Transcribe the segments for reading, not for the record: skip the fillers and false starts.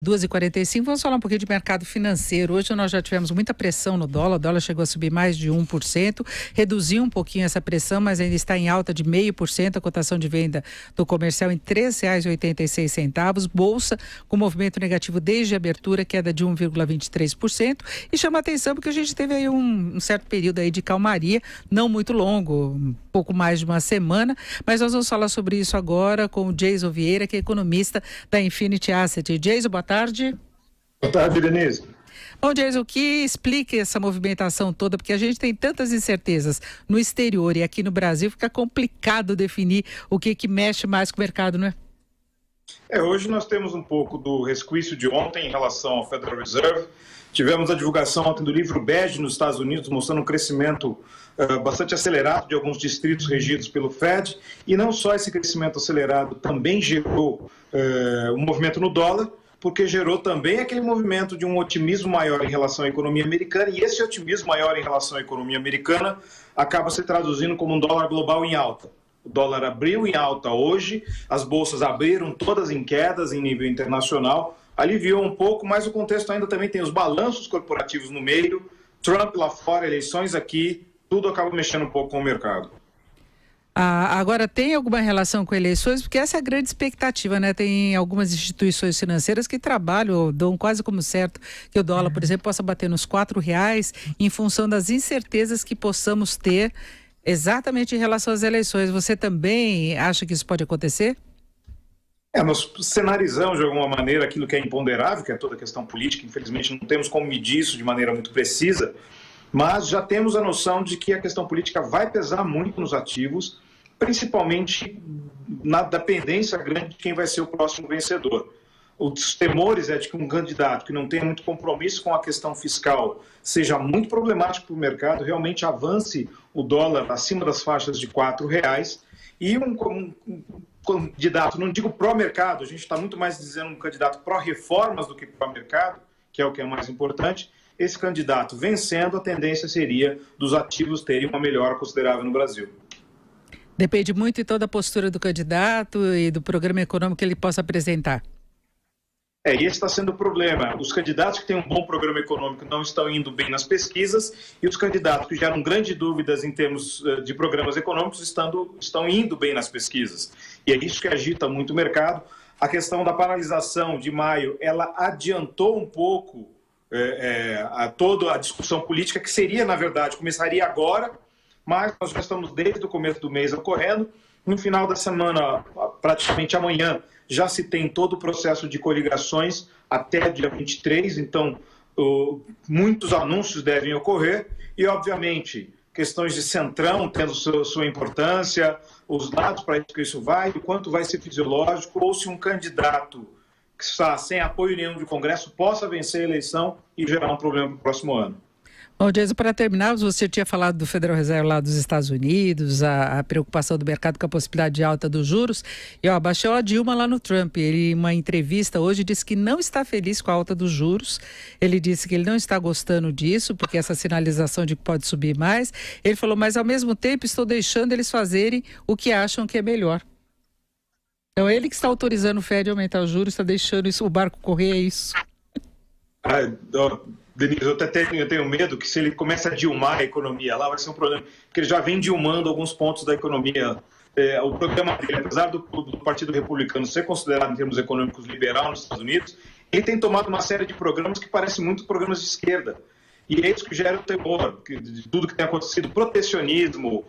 2h45, vamos falar um pouquinho de mercado financeiro. Hoje nós já tivemos muita pressão no dólar, o dólar chegou a subir mais de 1%, reduziu um pouquinho essa pressão, mas ainda está em alta de 0,5%, a cotação de venda do comercial em R$ 3,86, bolsa com movimento negativo desde a abertura, queda de 1,23%, e chama a atenção porque a gente teve aí um certo período aí de calmaria, não muito longo, um pouco mais de uma semana, mas nós vamos falar sobre isso agora com o Jason Vieira, que é economista da Infinity Asset. Jason, boa tarde. Boa tarde, Denise. Bom, Jason, o que explica essa movimentação toda? Porque a gente tem tantas incertezas no exterior e aqui no Brasil, fica complicado definir o que mexe mais com o mercado, não é? Hoje nós temos um pouco do resquício de ontem em relação ao Federal Reserve. Tivemos a divulgação ontem do livro bege nos Estados Unidos, mostrando um crescimento bastante acelerado de alguns distritos regidos pelo Fed. E não só esse crescimento acelerado também gerou um movimento no dólar, porque gerou também aquele movimento de um otimismo maior em relação à economia americana, e esse otimismo maior em relação à economia americana acaba se traduzindo como um dólar global em alta. O dólar abriu em alta hoje, as bolsas abriram todas em quedas em nível internacional, aliviou um pouco, mas o contexto ainda também tem os balanços corporativos no meio, Trump lá fora, eleições aqui, tudo acaba mexendo um pouco com o mercado. Agora, tem alguma relação com eleições? Porque essa é a grande expectativa, né? Tem algumas instituições financeiras que trabalham, dão quase como certo que o dólar, por exemplo, possa bater nos R$ 4 em função das incertezas que possamos ter exatamente em relação às eleições. Você também acha que isso pode acontecer? Nós cenarizamos de alguma maneira aquilo que é imponderável, que é toda a questão política. Infelizmente não temos como medir isso de maneira muito precisa, mas já temos a noção de que a questão política vai pesar muito nos ativos, principalmente na dependência grande de quem vai ser o próximo vencedor. Os temores é de que um candidato que não tenha muito compromisso com a questão fiscal seja muito problemático para o mercado, realmente avance o dólar acima das faixas de R$ 4, e um candidato, não digo pró-mercado, a gente está muito mais dizendo um candidato pró-reformas do que pró-mercado, que é o que é mais importante. Esse candidato vencendo, a tendência seria dos ativos terem uma melhora considerável no Brasil. Depende muito então da postura do candidato e do programa econômico que ele possa apresentar. E esse está sendo o problema. Os candidatos que têm um bom programa econômico não estão indo bem nas pesquisas, e os candidatos que geram grandes dúvidas em termos de programas econômicos estão indo bem nas pesquisas. E é isso que agita muito o mercado. A questão da paralisação de maio, ela adiantou um pouco toda a discussão política, que seria, na verdade, começaria agora, mas nós já estamos desde o começo do mês ocorrendo. No final da semana, praticamente amanhã, já se tem todo o processo de coligações até dia 23, então muitos anúncios devem ocorrer e, obviamente, questões de centrão tendo sua importância, os dados para que isso vai, o quanto vai ser fisiológico, ou se um candidato que está sem apoio nenhum do Congresso possa vencer a eleição e gerar um problema para o próximo ano. Bom, Jason, para terminar, você tinha falado do Federal Reserve lá dos Estados Unidos, a preocupação do mercado com a possibilidade de alta dos juros, e baixou a Dilma lá no Trump. Ele, em uma entrevista hoje, disse que não está feliz com a alta dos juros. Ele disse que ele não está gostando disso, porque essa sinalização de que pode subir mais. Ele falou, mas ao mesmo tempo estou deixando eles fazerem o que acham que é melhor. Então, ele que está autorizando o Fed a aumentar os juros, está deixando isso, o barco correr, é isso. Denise, eu tenho medo que se ele começa a dilmar a economia lá, vai ser um problema, porque ele já vem dilmando alguns pontos da economia. O programa dele, apesar do Partido Republicano ser considerado em termos econômicos liberal nos Estados Unidos, ele tem tomado uma série de programas que parecem muito programas de esquerda. E é isso que gera o temor, de tudo que tem acontecido, protecionismo,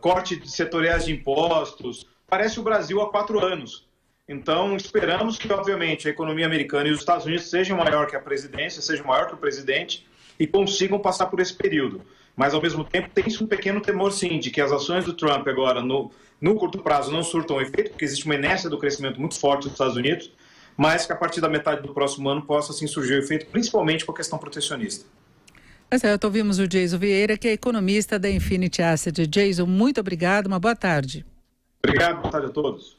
corte de setoriais de impostos, parece o Brasil há 4 anos. Então, esperamos que, obviamente, a economia americana e os Estados Unidos sejam maior que a presidência, sejam maior que o presidente e consigam passar por esse período. Mas, ao mesmo tempo, tem-se um pequeno temor, sim, de que as ações do Trump agora, no curto prazo, não surtam efeito, porque existe uma inércia do crescimento muito forte dos Estados Unidos, mas que, a partir da metade do próximo ano, possa, sim, surgir o efeito, principalmente com a questão protecionista. Ouvimos o Jason Vieira, que é economista da Infinity Asset. Jason, muito obrigado, uma boa tarde. Obrigado, boa tarde a todos.